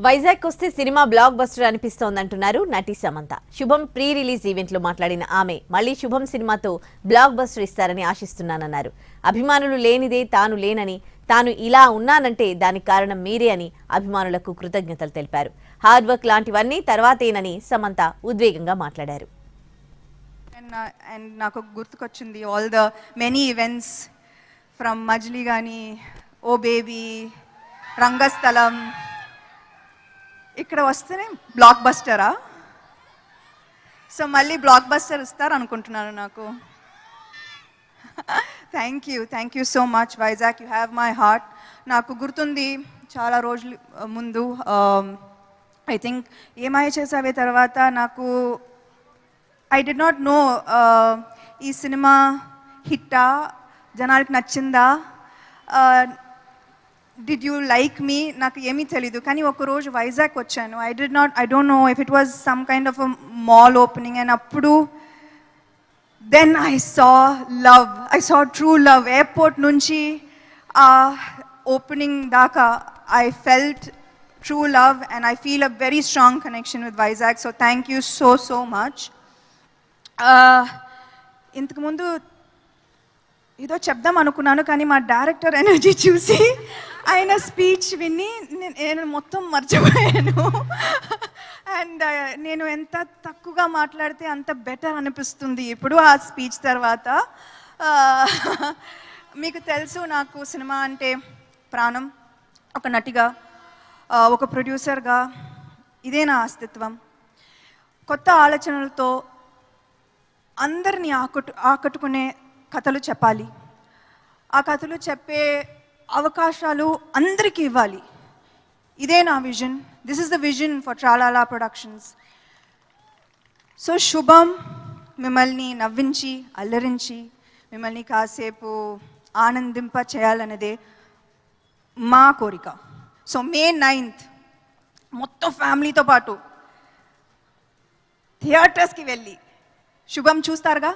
వైజాగ్ వస్తే cinema block buster అనిపిస్తోందంటున్నారు నటి సమంత. శుభం ప్రీ రిలీజ్ ఈవెంట్ లో మాట్లాడిన ఆమె మళ్లీ శుభం సినిమాతో బ్లాక్ బస్టర్ ఇస్తారని ఆశిస్తున్నానన్నారు. అభిమానులు లేనిదే తాను లేనని, తాను ఇలా ఉన్నానంటే దానికి కారణం మీరే అని అభిమానులకు కృతజ్ఞతలు తెలిపారు. హార్డ్ వర్క్ లాంటివన్నీ తర్వాతేనని సమంత ఉద్వేగంగా మాట్లాడారు. నాకు గుర్తుకొచ్చింది all the many events from Majili గానీ, ఓ బేబీ, రంగస్థలం. ఇక్కడ వస్తేనే బ్లాక్ బస్టరా? సో మళ్ళీ బ్లాక్ బస్టర్ ఇస్తారు అనుకుంటున్నాను. నాకు thank you so much Vizag, you have my heart. నాకు గుర్తుంది చాలా రోజుల ముందు, ఐ థింక్ ఏమై చేసావే తర్వాత నాకు ఐ డిడ్ నాట్ నో ఈ సినిమా హిట్టా, జనానికి నచ్చిందా, డిడ్ యూ లైక్ మీ, నాకు ఏమీ తెలీదు. కానీ ఒకరోజు వైజాగ్ వచ్చాను. I don't know if it was some kind of a mall opening, and అప్పుడు then I saw true love. Airport నుంచి ఓపెనింగ్ దాకా I felt true love, and I feel a very strong connection with Vizag. So thank you so much. ఇంతకుముందు ఏదో చెప్దాం అనుకున్నాను, కానీ మా director energy చూసి ఆయన స్పీచ్ విని నేను మొత్తం మర్చిపోయాను. అండ్ నేను ఎంత తక్కువగా మాట్లాడితే అంత బెటర్ అనిపిస్తుంది ఇప్పుడు ఆ స్పీచ్ తర్వాత. మీకు తెలుసు నాకు సినిమా అంటే ప్రాణం. ఒక నటిగా, ఒక ప్రొడ్యూసర్గా ఇదే నా అస్తిత్వం. కొత్త ఆలోచనలతో అందరినీ ఆకట్టుకునే కథలు చెప్పాలి. ఆ కథలు చెప్పే అవకాశాలు అందరికీ ఇవ్వాలి. ఇదే నా vision. This is the vision for Tralala productions. So Shubham మిమ్మల్ని నవ్వించి, అల్లరించి, మిమ్మల్ని కాసేపు ఆనందింప చేయాలన్నదే మా కోరిక. సో May 9th మొత్తం ఫ్యామిలీతో పాటు థియేటర్స్కి వెళ్ళి శుభం చూస్తారుగా?